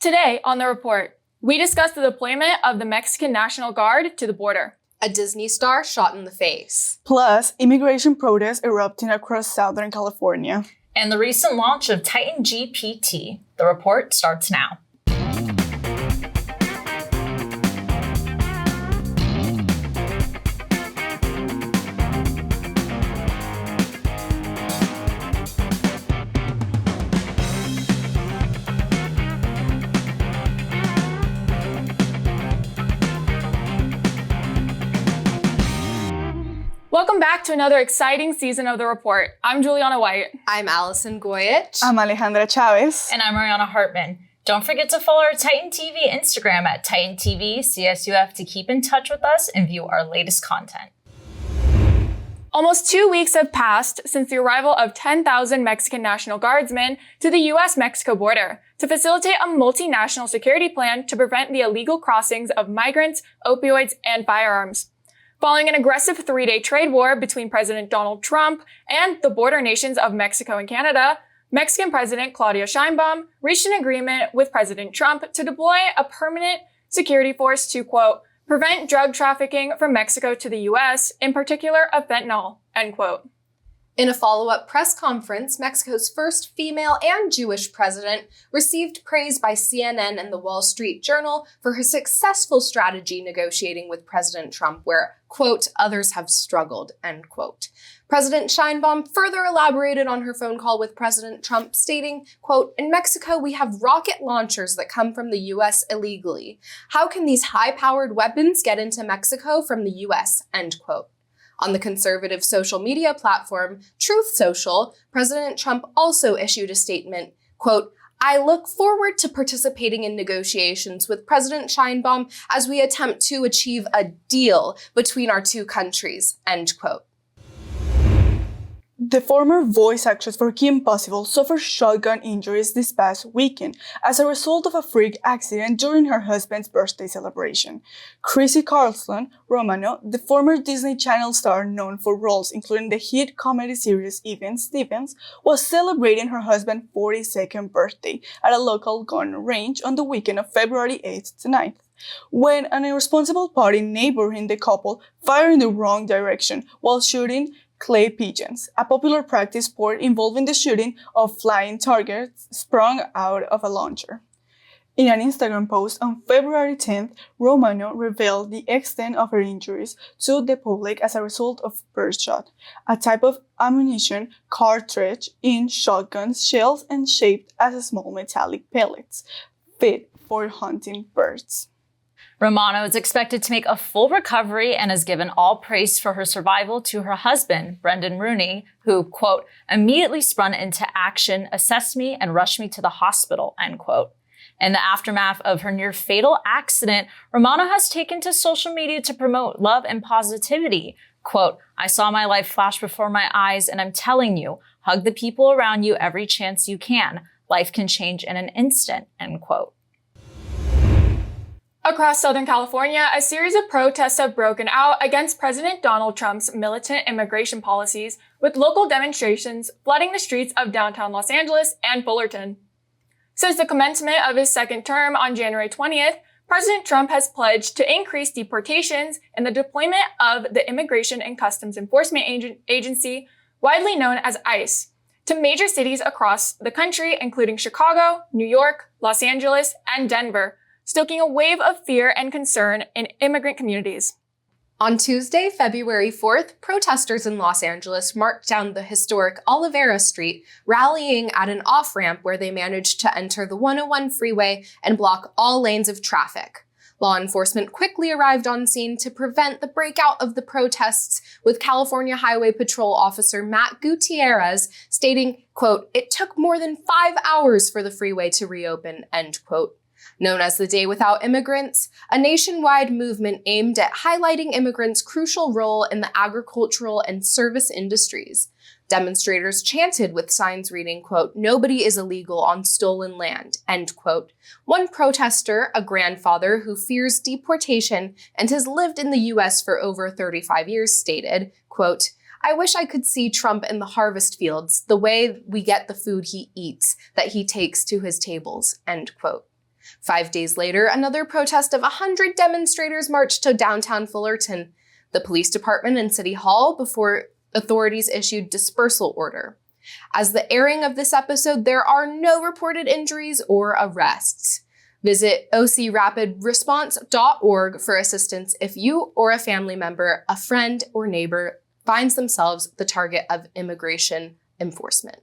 Today on The Report, we discuss the deployment of the Mexican National Guard to the border. A Disney star shot in the face. Plus, immigration protests erupting across Southern California. And the recent launch of Titan GPT. The report starts now. Welcome back to another exciting season of The Report. I'm Juliana White. I'm Allison Goyich. I'm Alejandra Chavez. And I'm Mariana Hartman. Don't forget to follow our Titan TV Instagram at Titan TV CSUF to keep in touch with us and view our latest content. Almost 2 weeks have passed since the arrival of 10,000 Mexican National Guardsmen to the U.S.-Mexico border to facilitate a multinational security plan to prevent the illegal crossings of migrants, opioids, and firearms. Following an aggressive 3-day trade war between President Donald Trump and the border nations of Mexico and Canada, Mexican President Claudia Sheinbaum reached an agreement with President Trump to deploy a permanent security force to, quote, prevent drug trafficking from Mexico to the U.S., in particular of fentanyl, end quote. In a follow-up press conference, Mexico's first female and Jewish president received praise by CNN and the Wall Street Journal for her successful strategy negotiating with President Trump, where, quote, others have struggled, end quote. President Sheinbaum further elaborated on her phone call with President Trump, stating, quote, in Mexico, we have rocket launchers that come from the U.S. illegally. How can these high-powered weapons get into Mexico from the U.S., end quote. On the conservative social media platform, Truth Social, President Trump also issued a statement, quote, I look forward to participating in negotiations with President Sheinbaum as we attempt to achieve a deal between our two countries, end quote. The former voice actress for Kim Possible suffered shotgun injuries this past weekend as a result of a freak accident during her husband's birthday celebration. Christy Carlson Romano, the former Disney Channel star known for roles including the hit comedy series Even Stevens, was celebrating her husband's 42nd birthday at a local gun range on the weekend of February 8th to 9th. When an irresponsible party neighboring the couple fired in the wrong direction while shooting clay pigeons, a popular practice sport involving the shooting of flying targets sprung out of a launcher. In an Instagram post on February 10th, Romano revealed the extent of her injuries to the public as a result of birdshot, a type of ammunition cartridge in shotguns, shells, and shaped as small metallic pellets, fit for hunting birds. Romano is expected to make a full recovery and has given all praise for her survival to her husband, Brendan Rooney, who, quote, immediately sprung into action, assessed me, and rushed me to the hospital, end quote. In the aftermath of her near-fatal accident, Romano has taken to social media to promote love and positivity. Quote, I saw my life flash before my eyes, and I'm telling you, hug the people around you every chance you can. Life can change in an instant, end quote. Across Southern California, a series of protests have broken out against President Donald Trump's militant immigration policies, with local demonstrations flooding the streets of downtown Los Angeles and Fullerton. Since the commencement of his second term on January 20th, President Trump has pledged to increase deportations and the deployment of the Immigration and Customs Enforcement Agency, widely known as ICE, to major cities across the country, including Chicago, New York, Los Angeles, and Denver, stoking a wave of fear and concern in immigrant communities. On Tuesday, February 4th, protesters in Los Angeles marched down the historic Olivera Street, rallying at an off-ramp where they managed to enter the 101 freeway and block all lanes of traffic. Law enforcement quickly arrived on scene to prevent the breakout of the protests, with California Highway Patrol Officer Matt Gutierrez stating, quote, it took more than 5 hours for the freeway to reopen, end quote. Known as the Day Without Immigrants, a nationwide movement aimed at highlighting immigrants' crucial role in the agricultural and service industries. Demonstrators chanted with signs reading, quote, nobody is illegal on stolen land, end quote. One protester, a grandfather who fears deportation and has lived in the U.S. for over 35 years, stated, quote, I wish I could see Trump in the harvest fields, the way we get the food he eats, that he takes to his tables, end quote. 5 days later, another protest of 100 demonstrators marched to downtown Fullerton, the police department and city hall, before authorities issued dispersal order. As the airing of this episode, there are no reported injuries or arrests. Visit ocrapidresponse.org for assistance if you or a family member, a friend, or neighbor finds themselves the target of immigration enforcement.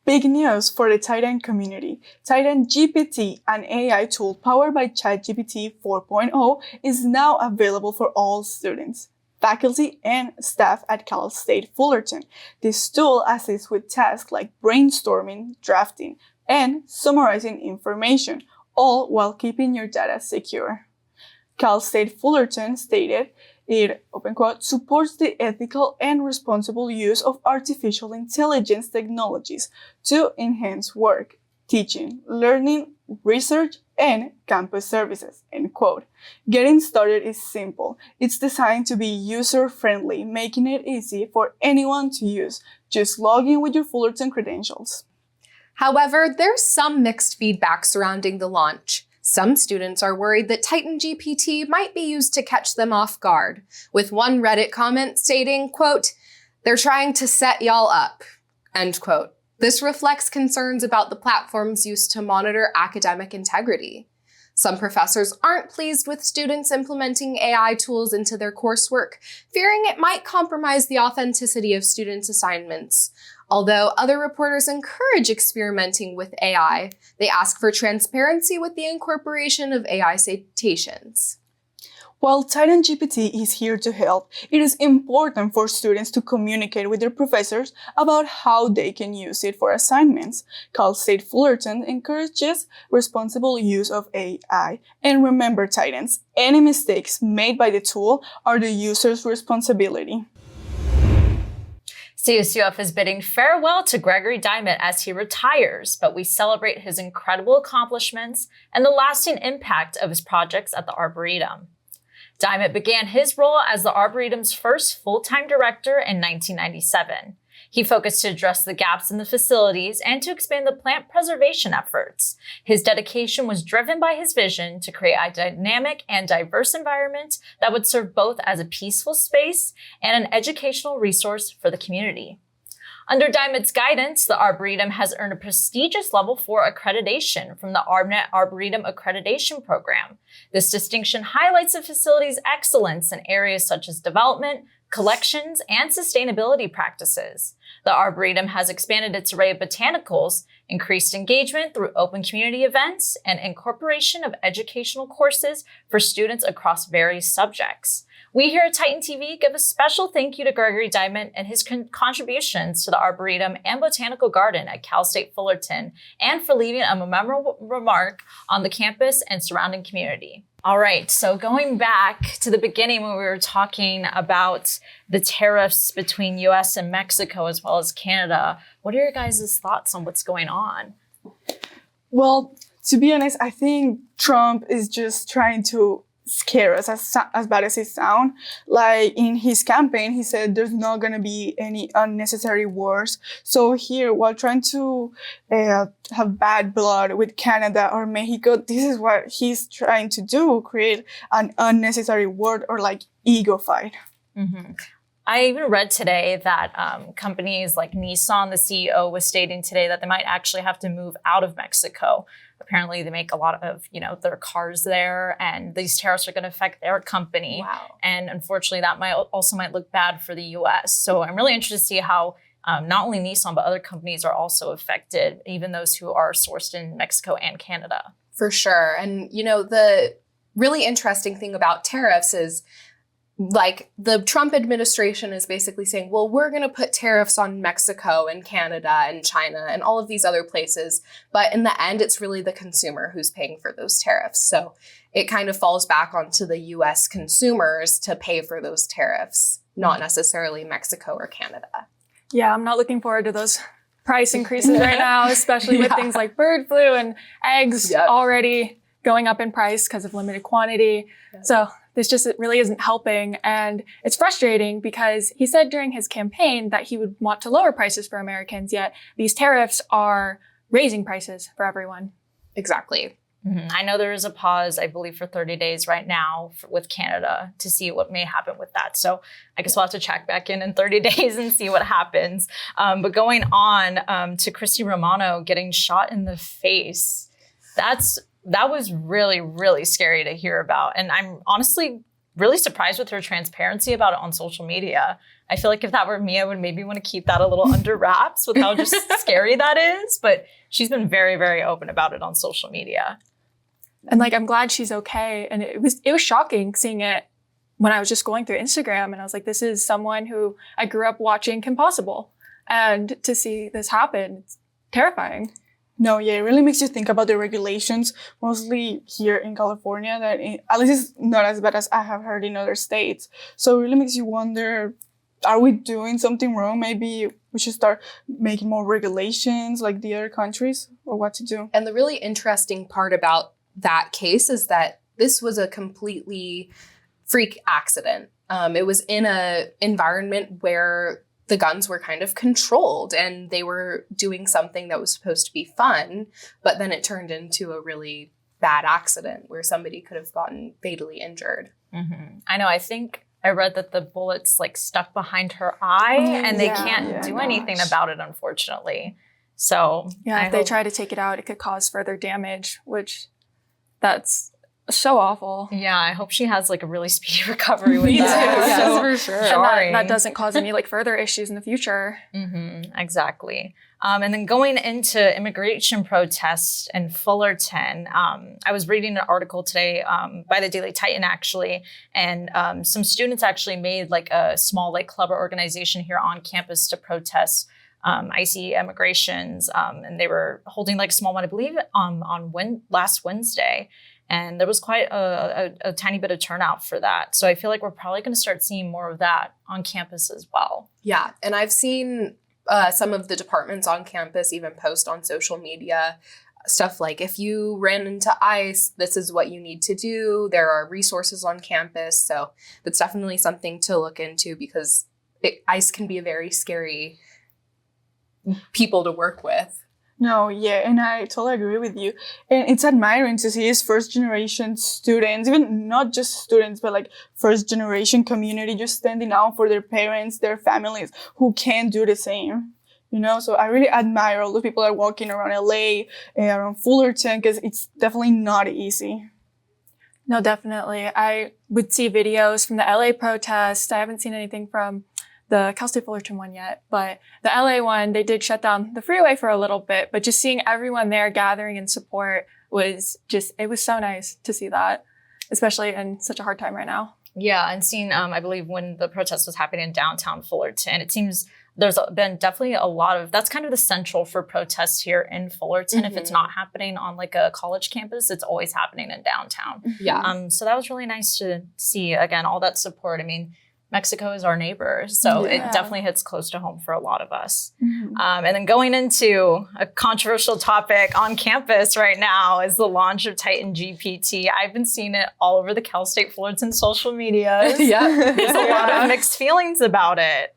Big news for the Titan community. Titan GPT, an AI tool powered by ChatGPT 4.0, is now available for all students, faculty, and staff at Cal State Fullerton. This tool assists with tasks like brainstorming, drafting, and summarizing information, all while keeping your data secure. Cal State Fullerton stated it, open quote, supports the ethical and responsible use of artificial intelligence technologies to enhance work, teaching, learning, research, and campus services, end quote. Getting started is simple. It's designed to be user-friendly, making it easy for anyone to use. Just log in with your Fullerton credentials. However, there's some mixed feedback surrounding the launch. Some students are worried that Titan GPT might be used to catch them off guard, with one Reddit comment stating, quote, "They're trying to set y'all up," end quote. This reflects concerns about the platform's use to monitor academic integrity. Some professors aren't pleased with students implementing AI tools into their coursework, fearing it might compromise the authenticity of students' assignments. Although other reporters encourage experimenting with AI, they ask for transparency with the incorporation of AI citations. While Titan GPT is here to help, it is important for students to communicate with their professors about how they can use it for assignments. Cal State Fullerton encourages responsible use of AI. And remember, Titans, any mistakes made by the tool are the user's responsibility. CSUF is bidding farewell to Gregory Diamond as he retires, but we celebrate his incredible accomplishments and the lasting impact of his projects at the Arboretum. Diamond began his role as the Arboretum's first full-time director in 1997. He focused to address the gaps in the facilities and to expand the plant preservation efforts. His dedication was driven by his vision to create a dynamic and diverse environment that would serve both as a peaceful space and an educational resource for the community. Under Diamond's guidance, the Arboretum has earned a prestigious Level 4 accreditation from the ArtNet Arboretum Accreditation Program. This distinction highlights the facility's excellence in areas such as development, collections, and sustainability practices. The Arboretum has expanded its array of botanicals, increased engagement through open community events, and incorporation of educational courses for students across various subjects. We here at Titan TV give a special thank you to Gregory Diamond and his contributions to the Arboretum and Botanical Garden at Cal State Fullerton, and for leaving a memorable remark on the campus and surrounding community. All right, so going back to the beginning when we were talking about the tariffs between US and Mexico as well as Canada, what are your guys' thoughts on what's going on? Well, to be honest, I think Trump is just trying to scare us as bad as it sounds. Like in his campaign, he said there's not going to be any unnecessary wars. So here, while trying to have bad blood with Canada or Mexico, this is what he's trying to do, create an unnecessary war or like ego fight. Mm-hmm. I even read today that companies like Nissan, the CEO, was stating today that they might actually have to move out of Mexico. Apparently, they make a lot of, their cars there, and these tariffs are going to affect their company. Wow. And unfortunately, that might look bad for the U.S. So I'm really interested to see how not only Nissan, but other companies are also affected, even those who are sourced in Mexico and Canada. For sure. And, the really interesting thing about tariffs is, like, the Trump administration is basically saying, well, we're going to put tariffs on Mexico and Canada and China and all of these other places. But in the end, it's really the consumer who's paying for those tariffs. So it kind of falls back onto the U.S. consumers to pay for those tariffs, not necessarily Mexico or Canada. Yeah, I'm not looking forward to those price increases right now, especially with things like bird flu and eggs already going up in price because of limited quantity. So this just really isn't helping. And it's frustrating because he said during his campaign that he would want to lower prices for Americans, yet these tariffs are raising prices for everyone. Exactly. I know there is a pause, I believe, for 30 days right now with Canada to see what may happen with that. So I guess we'll have to check back in 30 days and see what happens. But going on to Christy Romano getting shot in the face, that was really, really scary to hear about. And I'm honestly really surprised with her transparency about it on social media. I feel like if that were me, I would maybe want to keep that a little under wraps with how just scary that is. But she's been very, very open about it on social media. And like, I'm glad she's okay. And it was shocking seeing it when I was just going through Instagram, and I was like, this is someone who I grew up watching Kim Possible. And to see this happen, it's terrifying. No, yeah, it really makes you think about the regulations, mostly here in California, that at least it's not as bad as I have heard in other states. So it really makes you wonder, are we doing something wrong? Maybe we should start making more regulations like the other countries, or what to do. And the really interesting part about that case is that this was a completely freak accident. It was in an environment where the guns were kind of controlled and they were doing something that was supposed to be fun, but then it turned into a really bad accident where somebody could have gotten fatally injured. I know. I think I read that the bullets like stuck behind her eye and they can't do anything about it, unfortunately. So yeah, if they try to take it out, it could cause further damage, which that's so awful. Yeah, I hope she has like a really speedy recovery with Me that. too. Yes, So for sure. And that doesn't cause any like further issues in the future. Exactly. And then going into immigration protests in Fullerton, I was reading an article today by the Daily Titan, actually, and some students actually made like a small like club or organization here on campus to protest ICE immigrations, and they were holding like a small one, I believe, last Wednesday. And there was quite a tiny bit of turnout for that. So I feel like we're probably going to start seeing more of that on campus as well. Yeah, and I've seen some of the departments on campus even post on social media stuff like, if you ran into ICE, this is what you need to do. There are resources on campus. So that's definitely something to look into, because ICE can be a very scary people to work with. No, yeah, and I totally agree with you. And it's admiring to see these first generation students, even not just students, but like first generation community just standing out for their parents, their families who can't do the same. You know, so I really admire all the people that are walking around LA and around Fullerton, because it's definitely not easy. No, definitely. I would see videos from the LA protest. I haven't seen anything from the Cal State Fullerton one yet, but the LA one, they did shut down the freeway for a little bit, but just seeing everyone there gathering in support was it was so nice to see that, especially in such a hard time right now. Yeah, and seeing, I believe when the protest was happening in downtown Fullerton, it seems there's been definitely a lot of, that's kind of the central for protests here in Fullerton. If it's not happening on like a college campus, it's always happening in downtown. Yeah. So that was really nice to see, again, all that support. I mean, Mexico is our neighbor, so it definitely hits close to home for a lot of us. And then going into a controversial topic on campus right now is the launch of Titan GPT. I've been seeing it all over the Cal State Fullerton social media. There's a lot of mixed feelings about it.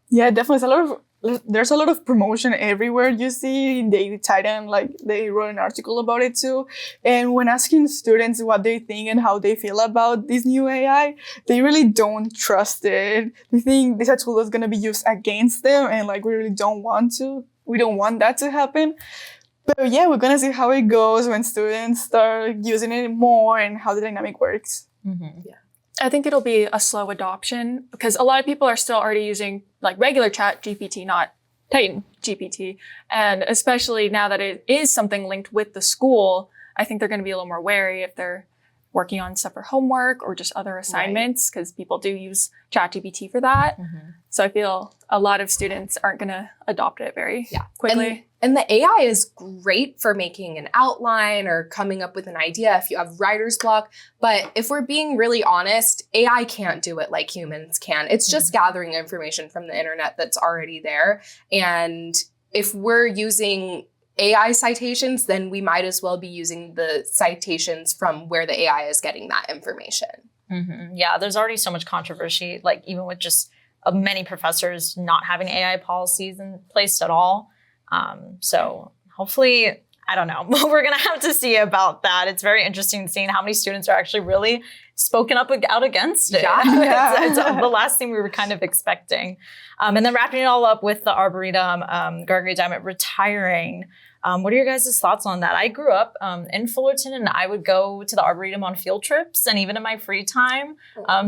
Yeah, definitely. There's a lot of promotion everywhere. You see in Daily Titan, like they wrote an article about it too. And when asking students what they think and how they feel about this new AI, they really don't trust it. They think this tool is going to be used against them, and like we really don't want that to happen. But yeah, we're going to see how it goes when students start using it more and how the dynamic works. Yeah. I think it'll be a slow adoption, because a lot of people are still already using like regular Chat GPT, not Titan GPT. And especially now that it is something linked with the school, I think they're going to be a little more wary if they're working on stuff for homework or just other assignments, because people do use Chat GPT for that. So I feel a lot of students aren't going to adopt it very quickly. And the AI is great for making an outline or coming up with an idea if you have writer's block. But if we're being really honest, AI can't do it like humans can. It's just gathering information from the internet that's already there. And if we're using AI citations, then we might as well be using the citations from where the AI is getting that information. Yeah, there's already so much controversy, like even with just many professors not having AI policies in place at all. So hopefully, I don't know. We're going to have to see about that. It's very interesting seeing how many students are actually really spoken up out against it. Yeah. It's the last thing we were kind of expecting. And then wrapping it all up with the Arboretum, Gregory Diamond retiring. What are your guys' thoughts on that? I grew up in Fullerton, and I would go to the Arboretum on field trips and even in my free time.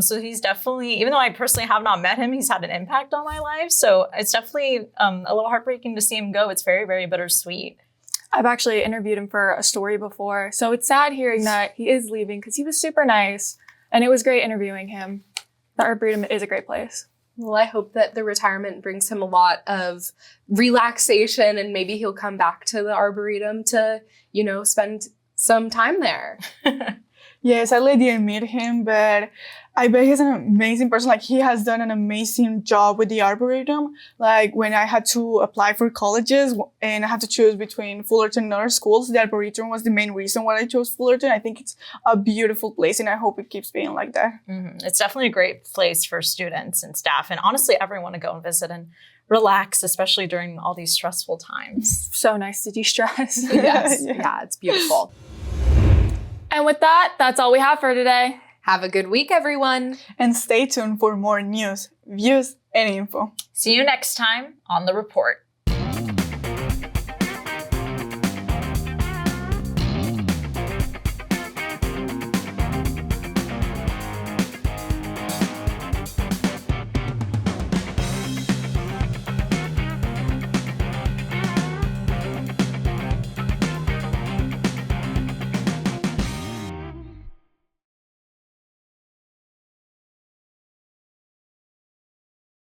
So he's definitely, even though I personally have not met him, he's had an impact on my life. So it's definitely a little heartbreaking to see him go. It's very, very bittersweet. I've actually interviewed him for a story before, so it's sad hearing that he is leaving because he was super nice, and it was great interviewing him. The Arboretum is a great place. Well, I hope that the retirement brings him a lot of relaxation, and maybe he'll come back to the Arboretum to, spend some time there. Yes, I didn't meet him, but I bet he's an amazing person. Like, he has done an amazing job with the Arboretum. Like, when I had to apply for colleges and I had to choose between Fullerton and other schools, the Arboretum was the main reason why I chose Fullerton. I think it's a beautiful place, and I hope it keeps being like that. Mm-hmm. It's definitely a great place for students and staff, and honestly, everyone to go and visit and relax, especially during all these stressful times. So nice to de-stress. Yes. Yeah. Yeah, it's beautiful. And with that, that's all we have for today. Have a good week, everyone. And stay tuned for more news, views, and info. See you next time on The Report.